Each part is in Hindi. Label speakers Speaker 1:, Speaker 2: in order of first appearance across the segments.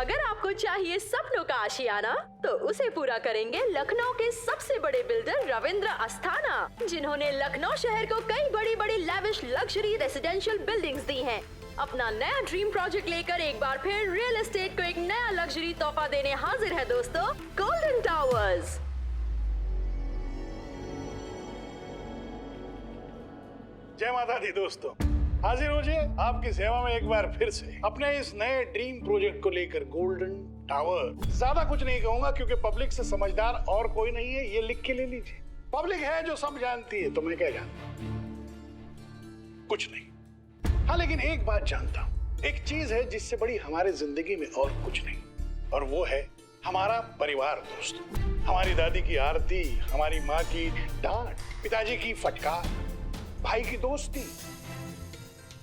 Speaker 1: अगर आपको चाहिए सपनों का आशियाना, तो उसे पूरा करेंगे लखनऊ के सबसे बड़े बिल्डर रविंद्र अस्थाना, जिन्होंने लखनऊ शहर को कई बड़ी बड़ी लैविश लग्जरी रेसिडेंशियल बिल्डिंग्स दी हैं। अपना नया ड्रीम प्रोजेक्ट लेकर एक बार फिर रियल एस्टेट को एक नया लग्जरी तोहफा देने हाजिर है दोस्तों, गोल्डन टावर्स।
Speaker 2: जय माता दी दोस्तों, हाजिर हो जाए आपकी सेवा में एक बार फिर से अपने इस नए ड्रीम प्रोजेक्ट को लेकर, गोल्डन टावर। ज्यादा कुछ नहीं कहूंगा क्योंकि पब्लिक से समझदार और कोई नहीं है, ये लिख के ले लीजिए। पब्लिक है जो सब जानती है, तो मैं क्या जानता हूं? कुछ नहीं। हाँ, लेकिन एक बात जानता हूं, एक चीज है जिससे बड़ी हमारे जिंदगी में और कुछ नहीं, और वो है हमारा परिवार दोस्तों। हमारी दादी की आरती, हमारी माँ की डांट, पिताजी की फटकार, भाई की दोस्ती,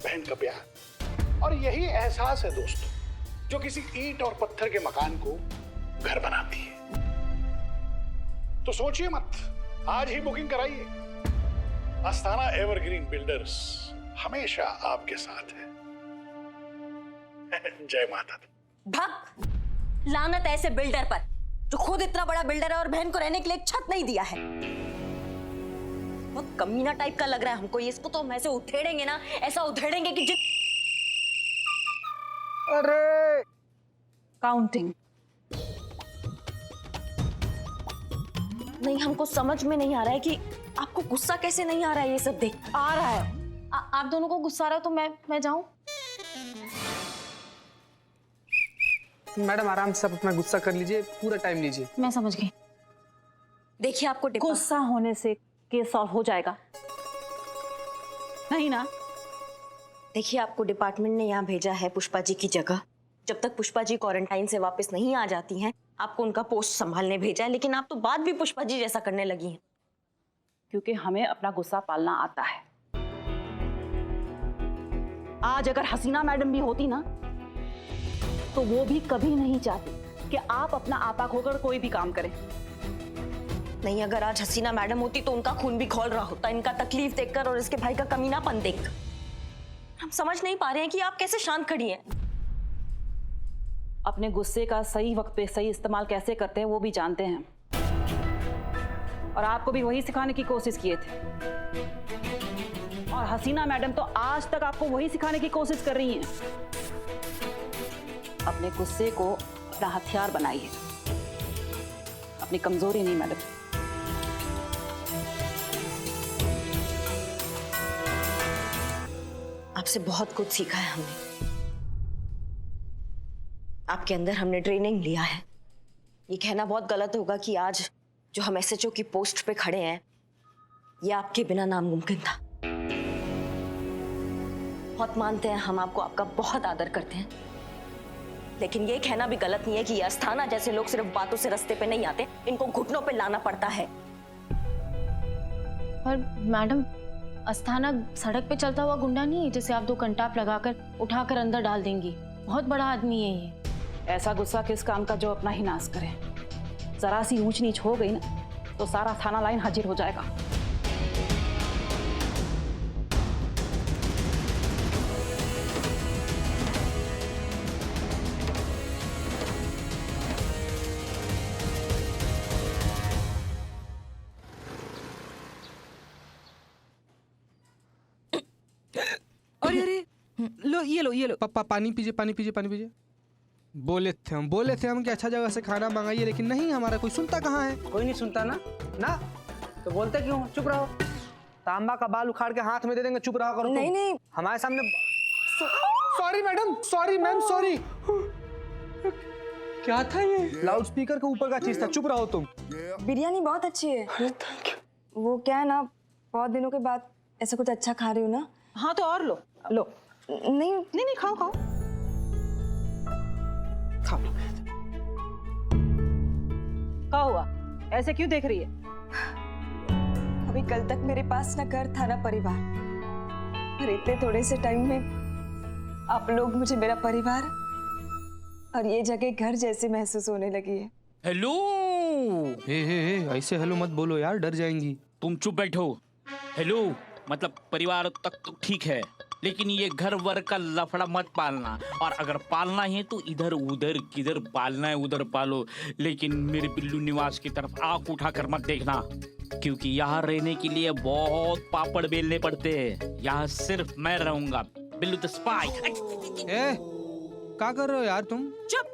Speaker 2: बहन का प्यार, और यही एहसास है दोस्तों जो किसी ईंट और पत्थर के मकान को घर बनाती है। तो सोचिए मत, आज ही बुकिंग कराइए। अस्थाना एवरग्रीन बिल्डर्स हमेशा आपके साथ है। जय माता दी।
Speaker 3: भक्त लानत ऐसे बिल्डर पर जो खुद इतना बड़ा बिल्डर है और बहन को रहने के लिए एक छत नहीं दिया है। बहुत कमीना टाइप का लग रहा है हमको ये। इसको तो हम ऐसे उधेड़ेंगे ना, ऐसा उधेड़ेंगे कि
Speaker 4: अरे काउंटिंग
Speaker 3: नहीं, हमको समझ में नहीं आ रहा है कि आपको गुस्सा कैसे नहीं आ रहा है ये सब देख।
Speaker 4: आ रहा है। आप दोनों को गुस्सा आ रहा है तो मैं जाऊं?
Speaker 5: मैडम आराम से आप अपना गुस्सा कर लीजिए, पूरा टाइम लीजिए।
Speaker 4: मैं समझ गई।
Speaker 3: देखिए आपको
Speaker 4: गुस्सा होने से केस सॉल्व हो जाएगा नहीं ना?
Speaker 3: देखिए आपको डिपार्टमेंट ने यहाँ भेजा है पुष्पा जी की जगह। जब तक पुष्पा जी क्वारंटाइन से वापस नहीं आ जाती हैं, आपको उनका पोस्ट संभालने भेजा है। लेकिन आप तो बात भी पुष्पा जी जैसा करने लगी हैं।
Speaker 4: क्योंकि हमें अपना गुस्सा पालना आता है। आज अगर हसीना मैडम भी होती ना, तो वो भी कभी नहीं चाहती कि आप अपना आपा खोकर कोई भी काम करें।
Speaker 3: नहीं, अगर आज हसीना मैडम होती तो उनका खून भी खौल रहा होता, इनका तकलीफ देखकर और इसके भाई का कमीनापन देखकर। हम समझ नहीं पा रहे हैं कि आप कैसे शांत खड़ी हैं।
Speaker 4: अपने गुस्से का सही वक्त पे सही इस्तेमाल कैसे करते हैं वो भी जानते हैं, और आपको भी वही सिखाने की कोशिश किए थे। और हसीना मैडम तो आज तक आपको वही सिखाने की कोशिश कर रही हैं। अपने गुस्से को अपना हथियार बनाइए, अपनी कमजोरी नहीं मैडम।
Speaker 3: आपसे बहुत कुछ सीखा है हमने। आपके अंदर हमने ट्रेनिंग लिया है। ये कहना बहुत गलत होगा कि आज जो हम एसएचओ की पोस्ट पे खड़े हैं, ये आपके बिना नामुमकिन था। बहुत मानते हैं हम आपको, आपका बहुत आदर करते हैं, लेकिन ये कहना भी गलत नहीं है कि ये अस्थाना जैसे लोग सिर्फ बातों से रास्ते पे नहीं आते, इनको घुटनों पे लाना पड़ता है।
Speaker 6: पर मैडम, अस्थाना सड़क पे चलता हुआ गुंडा नहीं है जिसे आप 2 कंटाप लगाकर उठाकर अंदर डाल देंगी। बहुत बड़ा आदमी है ये।
Speaker 4: ऐसा गुस्सा किस काम का जो अपना ही नाश करे। जरा सी ऊंच नीच हो गई ना तो सारा थाना लाइन हाजिर हो जाएगा।
Speaker 5: अरे अरे ये लो पापा, पानी पीजिए, पानी पीजिए, पानी पीजिए। बोले थे हम कि अच्छा जगह से खाना मंगाइए, लेकिन नहीं, हमारा कोई सुनता कहाँ है।
Speaker 7: कोई नहीं सुनता ना तो बोलते क्यों? चुप रहो। तांबा का बाल उखाड़ के हाथ में दे देंगे, चुप रहा करो।
Speaker 3: नहीं नहीं,
Speaker 7: हमारे सामने।
Speaker 5: Sorry madam, sorry ma'am, sorry. क्या था ये?
Speaker 7: लाउड स्पीकर के ऊपर का चीज था, चुप रहो तुम।
Speaker 8: बिरयानी बहुत अच्छी है। वो क्या है ना, बहुत दिनों के बाद ऐसा कुछ अच्छा खा रही हूँ ना।
Speaker 4: हाँ तो और लो लो।
Speaker 8: नहीं
Speaker 4: नहीं खाओ खाओ खाओ। क्या हुआ, ऐसे क्यों देख रही है?
Speaker 8: अभी कल तक मेरे पास ना घर था ना परिवार, और इतने थोड़े से टाइम में आप लोग मुझे मेरा परिवार और ये जगह घर जैसे महसूस होने लगी है।
Speaker 9: हेलो।
Speaker 5: हे ऐसे हेलो मत बोलो यार, डर जाएंगी।
Speaker 9: तुम चुप बैठो। हेलो मतलब परिवार तक तो ठीक है, लेकिन ये घर वर का लफड़ा मत पालना, और अगर पालना है तो इधर उधर किधर पालना है उधर पालो, लेकिन मेरे बिल्लू निवास की तरफ आंख उठाकर मत देखना, क्योंकि यहाँ रहने के लिए बहुत पापड़ बेलने पड़ते हैं। यहाँ सिर्फ मैं रहूंगा, बिल्लू द स्पाई।
Speaker 5: ए, क्या कर रहे हो यार तुम?
Speaker 4: चुप,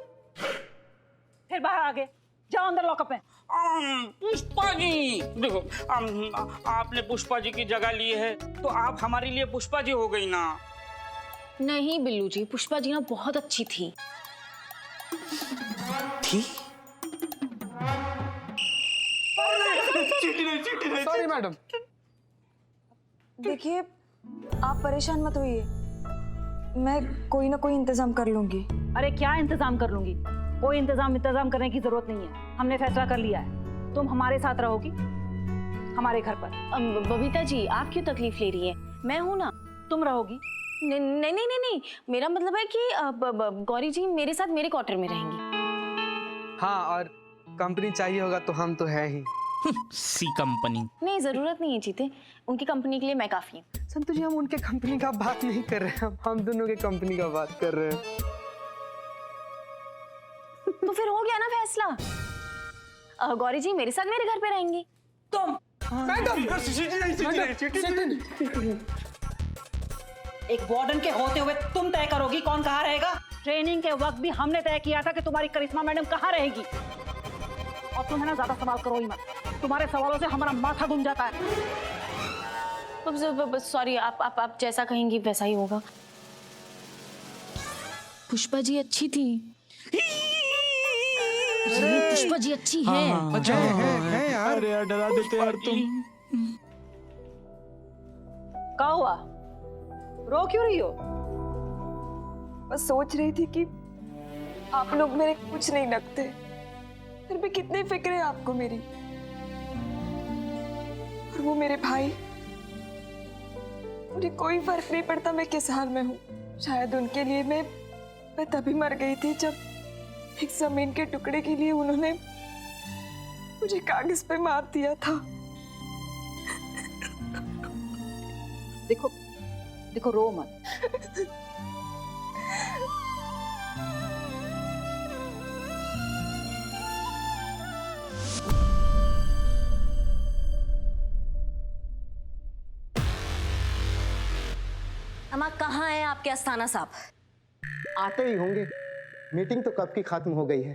Speaker 4: फिर बाहर आ गए, जाओ अंदर लॉकअप में।
Speaker 10: पुष्पा जी, देखो आपने पुष्पा जी की जगह ली है तो आप हमारे लिए पुष्पा जी हो गई ना।
Speaker 6: नहीं बिल्लू जी, पुष्पा जी ना बहुत अच्छी थी।
Speaker 7: Sorry madam.
Speaker 8: देखिए, आप परेशान मत होइए, मैं कोई ना कोई इंतजाम कर लूंगी।
Speaker 4: अरे क्या इंतजाम कर लूंगी? कोई इंतजाम करने की जरूरत नहीं है। हमने फैसला कर लिया है, तुम हमारे साथ रहोगी हमारे घर पर।
Speaker 6: बबीता जी, आप क्यों तकलीफ ले रही है? मैं हूं ना।
Speaker 4: तुम रहोगी।
Speaker 6: नहीं नहीं नहीं नहीं नहीं, मेरा मतलब है कि गौरी जी मेरे साथ मेरे क्वार्टर में रहेंगी।
Speaker 7: हाँ, और कंपनी चाहिए होगा तो हम तो है ही।
Speaker 9: सी कंपनी।
Speaker 6: नहीं, जरूरत नहीं है जीते, उनकी कंपनी के लिए मैं काफी हूँ।
Speaker 7: संतु जी, हम उनके कंपनी का बात नहीं कर रहे हैं, हम दोनों के कंपनी का बात कर रहे हैं।
Speaker 6: तो फिर हो गया ना फैसला। गौरी जी मेरे साथ मेरे घर पे रहेंगी।
Speaker 4: तुम एक वार्डन के होते हुए तुम तय करोगी कौन कहाँ रहेगा? ट्रेनिंग के वक्त भी हमने तय किया था कि तुम्हारी करिश्मा मैडम कहाँ रहेगी। और तुम है ना ज्यादा सवाल करो ही मत, तुम्हारे सवालों से हमारा माथा घूम जाता है।
Speaker 6: सॉरी, आप जैसा कहेंगी वैसा ही होगा। पुष्पा जी अच्छी थी। पुष्पा जी अच्छी है।
Speaker 5: अच्छा है यार।
Speaker 9: अरे यार, डरा देते यार तुम।
Speaker 4: क्या हुआ, रो क्यों रही हो?
Speaker 8: बस सोच रही थी कि आप लोग मेरे कुछ नहीं लगते, फिर भी कितनी फिक्र है आपको मेरी। और वो मेरे भाई, मुझे कोई फर्क नहीं पड़ता मैं किस हाल में हूँ। शायद उनके लिए मैं तभी मर गई थी जब एक जमीन के टुकड़े के लिए उन्होंने मुझे कागज पे मार दिया था।
Speaker 4: देखो देखो, रो मत।
Speaker 3: अम्मा, कहाँ है आपके अस्थाना साहब?
Speaker 11: आते ही होंगे, मीटिंग तो कब की खत्म हो गई है।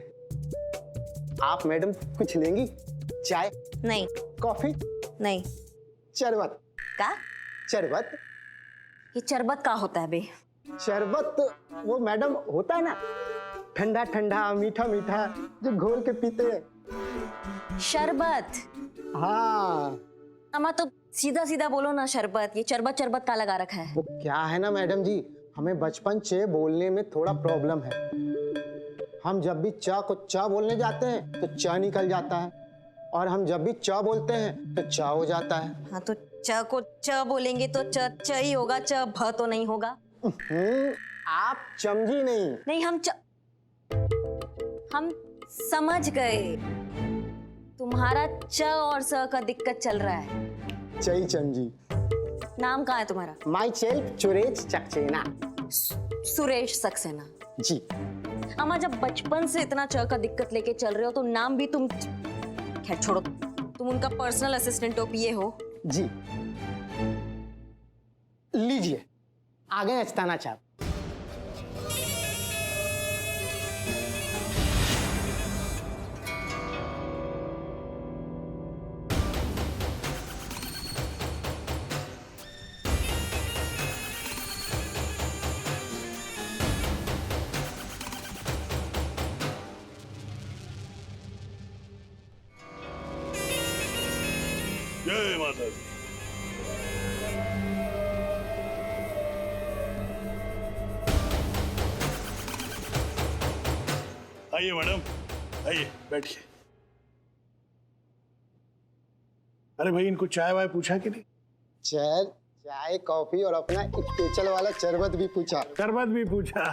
Speaker 11: आप मैडम कुछ लेंगी? चाय?
Speaker 3: नहीं।
Speaker 11: कॉफी?
Speaker 3: नहीं।
Speaker 11: शरबत?
Speaker 3: का?
Speaker 11: शरबत?
Speaker 3: ये चरबत का होता है बे?
Speaker 11: शरबत वो मैडम होता है ना, ठंडा ठंडा मीठा मीठा जो घोल के पीते हैं।
Speaker 3: शरबत?
Speaker 11: हाँ।
Speaker 3: अम्मा तो सीधा सीधा बोलो ना, शरबत। ये चरबत चरबत का लगा रखा है।
Speaker 11: वो क्या है ना मैडम जी, हमें बचपन से बोलने में थोड़ा प्रॉब्लम है। हम जब भी च को च बोलने जाते हैं तो च निकल जाता है, और हम जब भी च बोलते हैं तो च हो जाता है।
Speaker 3: हाँ, तो च को च बोलेंगे तो च च ही होगा, च भ तो नहीं होगा।
Speaker 11: आप समझी नहीं।
Speaker 3: नहीं, हम समझ गए। तुम्हारा च और स का दिक्कत चल रहा है।
Speaker 11: सही समझी।
Speaker 3: नाम कहाँ है तुम्हारा?
Speaker 11: Myself Suresh Saxena.
Speaker 3: सुरेश सक्सेना
Speaker 11: जी।
Speaker 3: अम्मा, जब बचपन से इतना च का दिक्कत लेके चल रहे हो तो नाम भी तुम, खैर छोड़ो, तुम उनका पर्सनल असिस्टेंट हो, पीए हो।
Speaker 11: जी। लीजिए, आ गए अस्थाना साहब।
Speaker 2: जय माता दी। आइए मैडम, आइए बैठिए। अरे भाई, इनको चाय वाय पूछा कि नहीं?
Speaker 11: चाय कॉफी और अपना स्पेशल वाला शरबत भी पूछा।
Speaker 2: शरबत भी पूछा।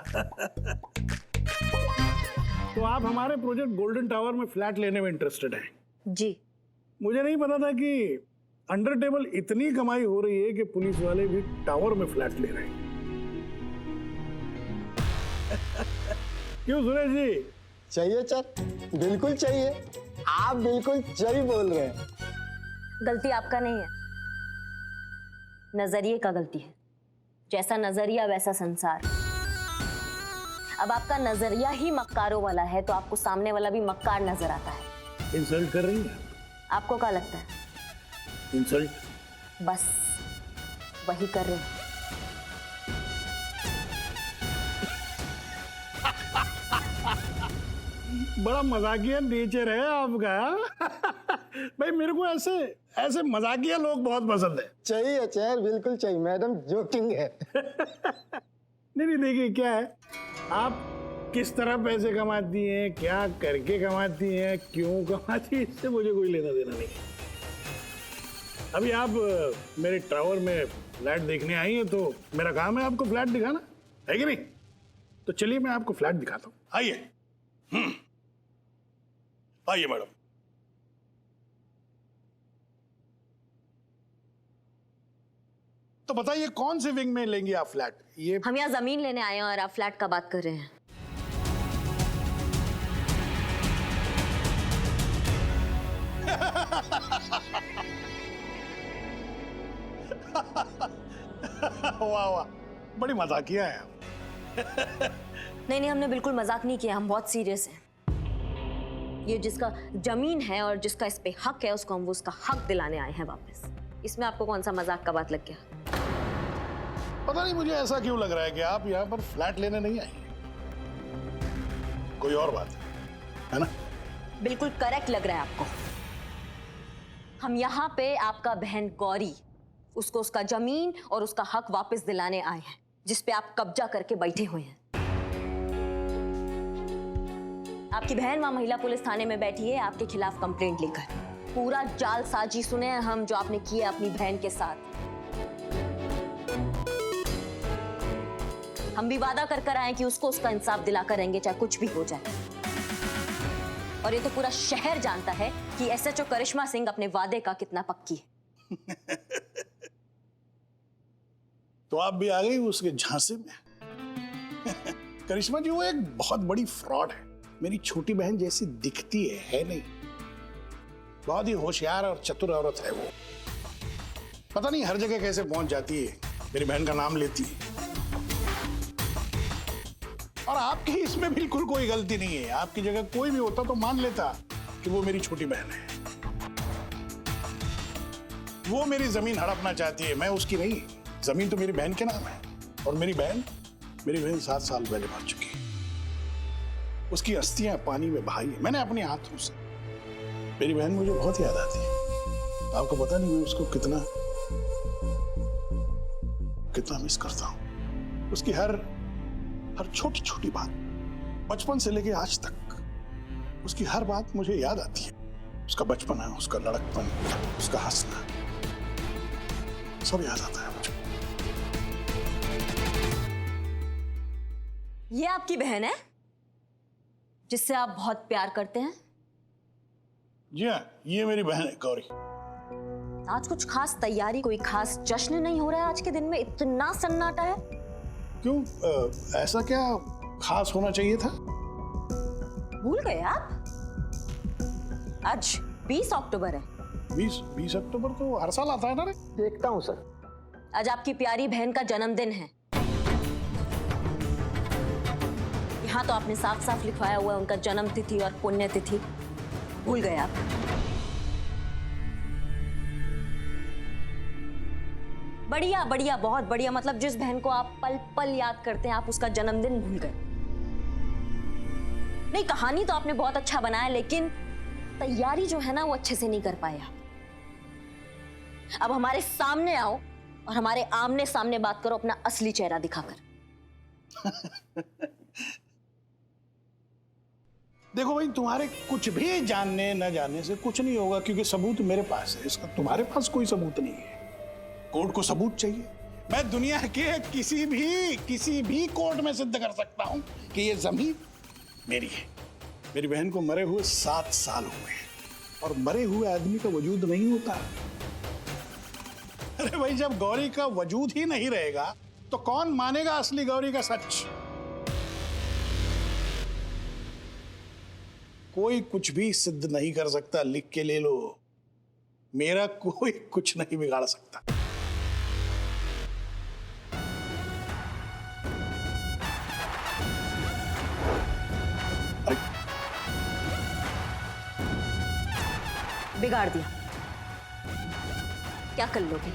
Speaker 2: तो आप हमारे प्रोजेक्ट गोल्डन टावर में फ्लैट लेने में इंटरेस्टेड हैं?
Speaker 3: जी।
Speaker 2: मुझे नहीं पता था कि अंडर टेबल इतनी कमाई हो रही है कि पुलिस वाले भी टावर में फ्लैट ले रहे हैं। क्यों सुरेश जी?
Speaker 11: चाहिए सर, बिल्कुल चाहिए। आप बिल्कुल सही बोल रहे हैं।
Speaker 3: गलती आपका नहीं है, नजरिए का गलती है। जैसा नजरिया वैसा संसार। अब आपका नजरिया ही मक्कारों वाला है तो आपको सामने वाला भी मक्कार नजर आता है।
Speaker 2: इंसल्ट कर रही है?
Speaker 3: आपको क्या लगता है?
Speaker 2: इंसल्ट?
Speaker 3: बस वही कर रहे हैं।
Speaker 2: बड़ा मजाकिया नेचर है आपका। भाई मेरे को ऐसे ऐसे मजाकिया लोग बहुत पसंद है।
Speaker 11: चाहिए सर, बिल्कुल चाहिए। मैडम जोकिंग है।
Speaker 2: नहीं देखिए क्या है, आप किस तरह पैसे कमाती हैं, क्या करके कमाती हैं, क्यों कमाती हैं, इससे मुझे कोई लेना देना नहीं है। अभी आप मेरे टावर में फ्लैट देखने आई हैं तो मेरा काम है आपको फ्लैट दिखाना, है कि नहीं? तो चलिए मैं आपको फ्लैट दिखाता हूँ, आइए। आइए मैडम। तो बताइए कौन से विंग में लेंगे आप फ्लैट? ये
Speaker 3: हम यहाँ जमीन लेने आए हैं और आप फ्लैट का बात कर रहे हैं।
Speaker 2: वाह वाह, बड़ी मजाकिया है आप।
Speaker 3: नहीं, हमने बिल्कुल मजाक नहीं किया, हम बहुत सीरियस हैं। ये जिसका जमीन है और जिसका इस पे हक है उसको हम वो उसका हक दिलाने आए हैं वापस। इसमें आपको कौन सा मजाक का बात लग गया?
Speaker 2: पता नहीं मुझे ऐसा क्यों लग रहा है कि आप यहाँ पर फ्लैट लेने नहीं आई, कोई और बात है ना?
Speaker 3: बिल्कुल करेक्ट लग रहा है आपको। हम यहाँ पे आपका बहन गौरी, उसको उसका जमीन और उसका हक वापस दिलाने आए हैं जिस पे आप कब्जा करके बैठे हुए हैं। आपकी बहन वहां महिला पुलिस थाने में बैठी है आपके खिलाफ कंप्लेंट लेकर। पूरा जालसाजी सुने हैं हम जो आपने किया अपनी बहन के साथ। हम भी वादा कर कर आए कि उसको उसका इंसाफ दिलाकर रहेंगे चाहे कुछ भी हो जाए। और ये तो पूरा शहर जानता है कि एसएचओ करिश्मा सिंह अपने वादे का कितना पक्की है।
Speaker 2: तो आप भी आ गई उसके झांसे में। करिश्मा जी वो एक बहुत बड़ी फ्रॉड है, मेरी छोटी बहन जैसी दिखती है नहीं। बहुत ही होशियार और चतुर औरत है वो। पता नहीं हर जगह कैसे पहुंच जाती है, मेरी बहन का नाम लेती है। और आपकी इसमें बिल्कुल कोई गलती नहीं है। आपकी जगह कोई भी होता तो मान लेता कि वो मेरी छोटी बहन है। वो मेरी जमीन हड़पना चाहती है, मैं उसकी नहीं। जमीन तो मेरी बहन के नाम है और मेरी बहन 7 साल पहले मर चुकी है। उसकी अस्थियां पानी में बहाई है मैंने अपने हाथों से। मेरी बहन मुझे बहुत याद आती है। आपको पता नहीं मैं उसको कितना मिस करता हूं। उसकी हर छोटी छोटी बात, बचपन से लेके आज तक उसकी हर बात मुझे याद आती है। उसका बचपन है, उसका लड़कपन, उसका हंसना, सब याद आता है मुझे।
Speaker 3: ये आपकी बहन है जिससे आप बहुत प्यार करते हैं?
Speaker 2: जी हाँ, ये मेरी बहन है गौरी।
Speaker 3: आज कुछ खास तैयारी, कोई खास जश्न नहीं हो रहा है आज के दिन में? इतना सन्नाटा है
Speaker 2: क्यों? ऐसा क्या खास होना चाहिए था?
Speaker 3: भूल गए आप? आज 20 अक्टूबर है।
Speaker 2: 20 अक्टूबर तो हर साल आता है ना रे?
Speaker 11: देखता हूँ सर।
Speaker 3: आज आपकी प्यारी बहन का जन्मदिन है। यहाँ तो आपने साफ साफ लिखवाया हुआ है उनका जन्म तिथि और पुण्य तिथि। भूल गए आप? बढ़िया बढ़िया, बहुत बढ़िया। मतलब जिस बहन को आप पल पल याद करते हैं आप उसका जन्मदिन भूल गए। नहीं, कहानी तो आपने बहुत अच्छा बनाया लेकिन तैयारी जो है ना वो अच्छे से नहीं कर पाए आप। अब हमारे सामने आओ और हमारे आमने सामने बात करो अपना असली चेहरा दिखाकर।
Speaker 2: देखो भाई, तुम्हारे कुछ भी जानने न जानने से कुछ नहीं होगा क्योंकि सबूत मेरे पास है। इसका तुम्हारे पास कोई सबूत नहीं है। कोर्ट को सबूत चाहिए। मैं दुनिया के किसी भी कोर्ट में सिद्ध कर सकता हूं कि ये जमीन मेरी है। मेरी बहन को मरे हुए 7 साल हुए हैं और मरे हुए आदमी का वजूद नहीं होता। अरे भाई, जब गौरी का वजूद ही नहीं रहेगा तो कौन मानेगा असली गौरी का सच? कोई कुछ भी सिद्ध नहीं कर सकता, लिख के ले लो। मेरा कोई कुछ नहीं बिगाड़ सकता।
Speaker 3: बिगाड़ दिया, क्या कर लोगे?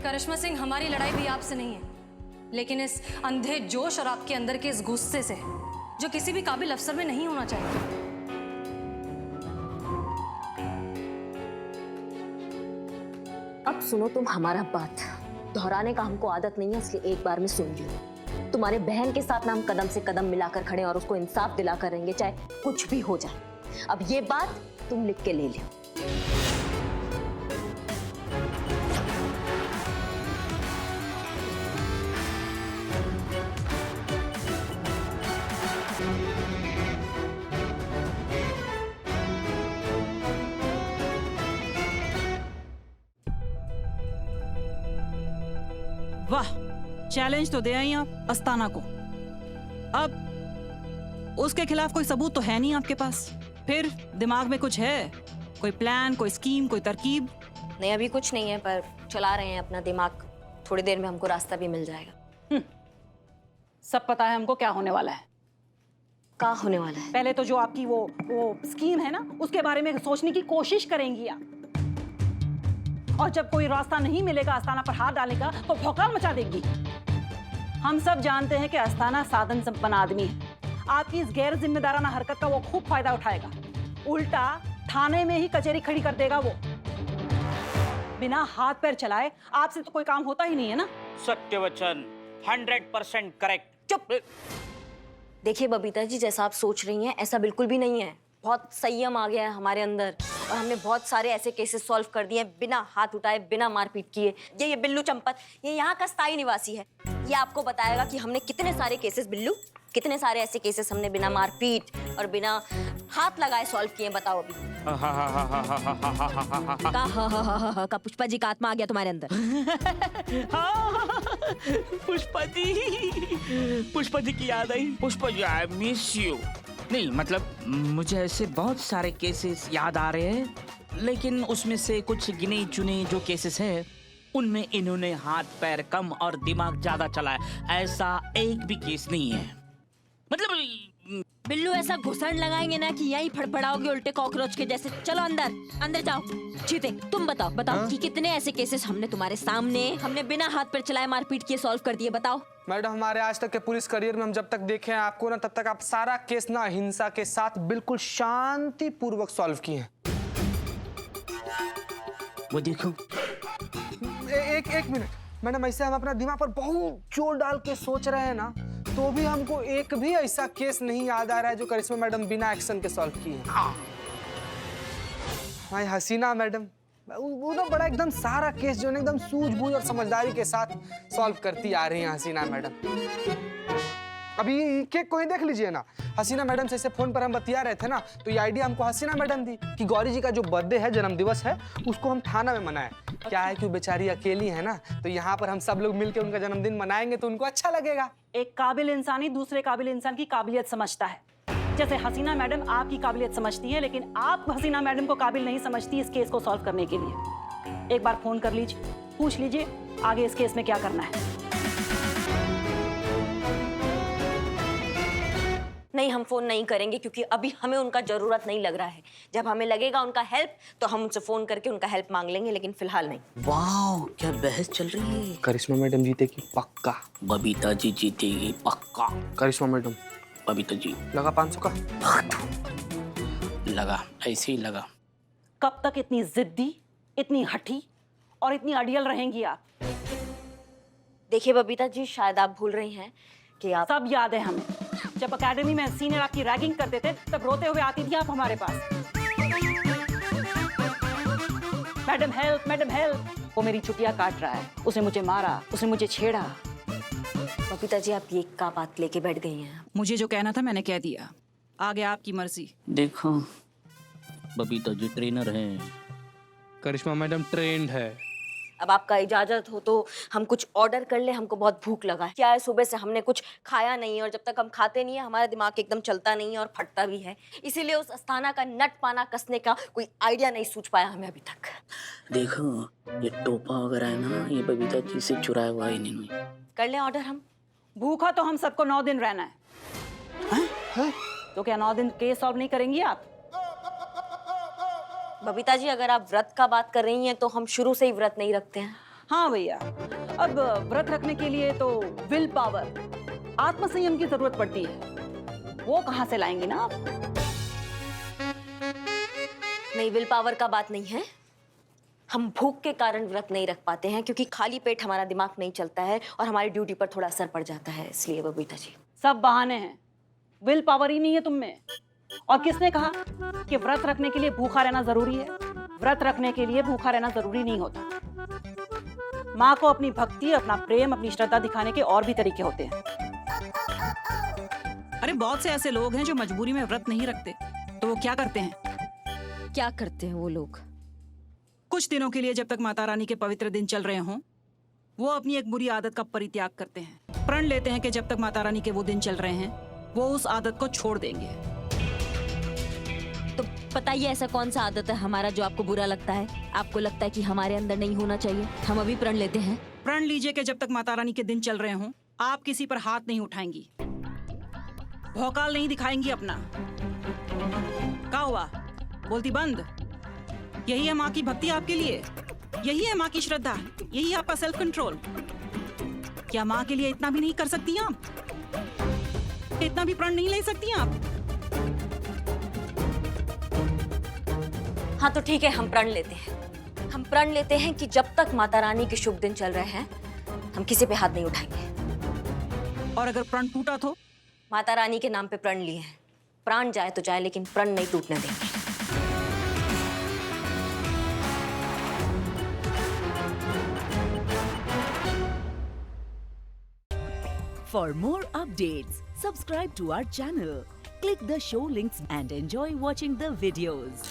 Speaker 12: करिश्मा सिंह, हमारी लड़ाई भी आपसे नहीं है, लेकिन इस अंधे जोश और आपके अंदर के इस गुस्से से, जो किसी भी काबिल अफसर में नहीं होना चाहिए।
Speaker 3: अब सुनो तुम हमारा बात, दोहराने का हमको आदत नहीं है, इसलिए एक बार में सुन लो। तुम्हारे बहन के साथ ना हम कदम से कदम मिलाकर खड़े और उसको इंसाफ दिलाकर रहेंगे, चाहे कुछ भी हो जाए। अब ये बात तुम लिख के ले लो।
Speaker 4: वाह, चैलेंज तो दे आई आप अस्ताना को। अब उसके खिलाफ कोई सबूत तो है नहीं आपके पास, फिर दिमाग में कुछ है? कोई प्लान, कोई स्कीम, कोई तरकीब?
Speaker 3: नहीं, अभी कुछ नहीं है, पर चला रहे हैं अपना दिमाग। थोड़ी देर में हमको रास्ता भी मिल जाएगा।
Speaker 4: सब पता है हमको क्या होने वाला है।
Speaker 3: क्या होने वाला है?
Speaker 4: पहले तो जो आपकी वो स्कीम है ना, उसके बारे में सोचने की कोशिश करेंगी आप, और जब कोई रास्ता नहीं मिलेगा अस्ताना पर हाथ डालने का तो भौकाल मचा देगी। हम सब जानते हैं कि अस्ताना साधन संपन्न आदमी है। आपकी इस गैर जिम्मेदाराना हरकत का वो खूब फायदा उठाएगा। उल्टा थाने में ही कचहरी खड़ी कर देगा वो। बिना हाथ पैर चलाए आपसे तो कोई काम होता ही नहीं है ना।
Speaker 10: सत्य वचन, 100% करेक्ट।
Speaker 3: चुप। देखिए बबीता जी, जैसा आप सोच रही हैं ऐसा बिल्कुल भी नहीं है। बहुत संयम आ गया है हमारे अंदर, और हमने बहुत सारे ऐसे केसेस सॉल्व कर दिए बिना हाथ उठाए, बिना मारपीट किए। ये बिल्लू चंपत, ये यहाँ का स्थायी निवासी है। ये आपको बताएगा कि हमने कितने सारे केसेस, बिल्लू कितने सारे ऐसे केसेस हमने बिना मारपीट और बिना हाथ लगाए सॉल्व किए। बताओ अभी। का पुष्पा जी का आत्मा आ गया तुम्हारे अंदर?
Speaker 9: पुष्पा जी की याद आई। Pushpa ji, I miss you. नहीं मतलब मुझे ऐसे बहुत सारे केसेस याद आ रहे हैं, लेकिन उसमें से कुछ गिने चुने जो केसेस हैं उनमें इन्होंने हाथ पैर कम और दिमाग ज्यादा चलाया। ऐसा एक भी केस नहीं है। मतलब
Speaker 3: बिल्लू ऐसा घुसड़ लगाएंगे ना कि यहीं फड़फड़ाओगे उल्टे कॉकरोच के जैसे। चलो अंदर, अंदर जाओ। चीते, तुम बताओ कि कितने ऐसे केसेस हमने तुम्हारे सामने, हमने बिना हाथ पैर चलाए मारपीट किए सॉल्व कर दिए। बताओ।
Speaker 7: मैडम, हमारे आज तक के पुलिस करियर में हम जब तक देखे हैं आपको ना, तब तक आप सारा केस ना हिंसा के साथ बिल्कुल शांति पूर्वक सॉल्व किए हैं।
Speaker 9: वो देखो।
Speaker 7: एक मिनट मैडम, ऐसे हम अपना दिमाग पर बहुत जोर डाल के सोच रहे हैं ना, तो भी हमको एक भी ऐसा केस नहीं याद आ रहा है जो करिश्मा मैडम बिना एक्शन के सॉल्व किए हैं। भाई हसीना मैडम, वो ना बड़ा एकदम सारा केस जो है एकदम सूझबूझ और समझदारी के साथ सॉल्व करती आ रही हैं हसीना मैडम। अभी केक को ही देख लीजिए ना, हसीना मैडम से फोन पर हम बतिया रहे थे ना, तो ये आइडिया हमको हसीना मैडम दी कि गौरी जी का जो बर्थडे है, जन्म दिवस है, उसको हम थाना में मनाएं। क्या है कि बेचारी अकेली है ना, तो यहाँ पर हम सब लोग मिलकर उनका जन्मदिन मनाएंगे तो उनको अच्छा लगेगा।
Speaker 4: एक काबिल इंसान ही दूसरे काबिल इंसान की काबिलियत समझता है। जैसे हसीना मैडम आपकी काबिलियत समझती है, लेकिन आप हसीना मैडम को काबिल नहीं समझती इस केस को सॉल्व करने के लिए। एक बार फोन कर लीजिए, पूछ लीजिए आगे इस केस में क्या करना है।
Speaker 3: नहीं, हम फोन नहीं करेंगे क्योंकि अभी हमें उनका जरूरत नहीं लग रहा है। जब हमें लगेगा उनका हेल्प तो हम उनसे फोन करके उनका हेल्प मांग लेंगे, लेकिन फिलहाल नहीं।
Speaker 9: वाह, क्या बहस चल रही है।
Speaker 7: करिश्मा मैडम जीतेगी पक्का।
Speaker 9: बबीता जी जीतेगी पक्का।
Speaker 7: करिश्मा मैडम।
Speaker 9: बबीता जी।
Speaker 7: लगा 500 का?
Speaker 9: लगा, ऐसे ही लगा।
Speaker 4: कब तक इतनी जिद्दी, इतनी हठी और इतनी अड़ियल रहेंगी आप?
Speaker 3: देखिए बबीता जी, शायद आप भूल रही हैं कि आप।
Speaker 4: सब याद है हमें। जब एकेडमी में सीनियर आपकी रैगिंग करते थे तब रोते हुए आती थी आप हमारे पास। Madam help, madam help. वो मेरी छुट्टियां काट रहा है, उसने मुझे मारा, उसने मुझे छेड़ा।
Speaker 3: बबीता जी, आप ये का बात लेके बैठ गई हैं।
Speaker 4: मुझे जो कहना था मैंने कह दिया, आगे आपकी मर्जी।
Speaker 9: देखो बबीता जी ट्रेनर हैं।
Speaker 5: करिश्मा मैडम ट्रेंड है।
Speaker 3: अब आपका इजाजत हो तो हम कुछ ऑर्डर कर ले, हमको बहुत भूख लगा है। क्या है, सुबह से हमने कुछ खाया नहीं है और जब तक हम खाते नहीं है हमारा दिमाग एकदम चलता नहीं है और फटता भी है। इसीलिए उस अस्थाना का नट पाना कसने का कोई आइडिया नहीं सूझ पाया हमें अभी तक।
Speaker 9: देखो ये टोपा वगैरह है ना, ये बबीता जी से चुराया हुआ है इन्होंने।
Speaker 3: कर ले ऑर्डर हम।
Speaker 4: भूखा तो हम सबको 9 दिन रहना है। तो क्या 9 दिन केस सॉल्व नहीं करेंगी आप?
Speaker 3: बबीता जी, अगर आप व्रत का बात कर रही हैं तो हम शुरू से ही व्रत नहीं रखते हैं।
Speaker 4: हाँ भैया, अब व्रत रखने के लिए तो विल पावर, आत्मसंयम की जरूरत पड़ती है। वो कहाँ से लाएंगी ना आप?
Speaker 3: नहीं, विल पावर का बात नहीं है। हम भूख के कारण व्रत नहीं रख पाते हैं क्योंकि खाली पेट हमारा दिमाग नहीं चलता है और हमारी ड्यूटी पर थोड़ा असर पड़ जाता है, इसलिए बबीता जी।
Speaker 4: सब बहाने हैं, विल पावर ही नहीं है तुम में। और किसने कहा कि व्रत रखने के लिए भूखा रहना जरूरी है? व्रत रखने के लिए भूखा रहना जरूरी नहीं होता। माँ को अपनी भक्ति, अपना प्रेम, अपनी श्रद्धा दिखाने के और भी तरीके होते हैं। अरे बहुत से ऐसे लोग हैं जो मजबूरी में व्रत नहीं रखते, तो वो क्या करते हैं?
Speaker 3: क्या करते हैं वो लोग?
Speaker 4: कुछ दिनों के लिए, जब तक माता रानी के पवित्र दिन चल रहे हों, वो अपनी एक बुरी आदत का परित्याग करते हैं। प्रण लेते हैं कि जब तक माता रानी के वो दिन चल रहे हैं वो उस आदत को छोड़ देंगे।
Speaker 3: तो बताइए, ऐसा कौन सा आदत है हमारा जो आपको बुरा लगता है? आपको लगता है कि हमारे अंदर नहीं होना चाहिए? हम अभी प्रण लेते हैं।
Speaker 4: प्रण लीजिए कि जब तक माता रानी के दिन चल रहे हों आप किसी पर हाथ नहीं उठाएंगी, भौकाल नहीं दिखाएंगी अपना। क्या हुआ, बोलती बंद? यही है माँ की भक्ति आपके लिए, यही है माँ की श्रद्धा, यही है आपका सेल्फ कंट्रोल। क्या माँ के लिए इतना भी नहीं कर सकती आप? इतना भी प्रण नहीं ले सकती आप?
Speaker 3: हाँ तो ठीक है, हम प्रण लेते हैं। हम प्रण लेते हैं कि जब तक माता रानी के शुभ दिन चल रहे हैं हम किसी पे हाथ नहीं उठाएंगे।
Speaker 4: और अगर प्रण टूटा तो?
Speaker 3: माता रानी के नाम पे प्रण लिए हैं, प्राण जाए तो जाए लेकिन प्रण नहीं टूटने देंगे।
Speaker 13: For more updates, subscribe to our channel, click the show links and enjoy watching the videos.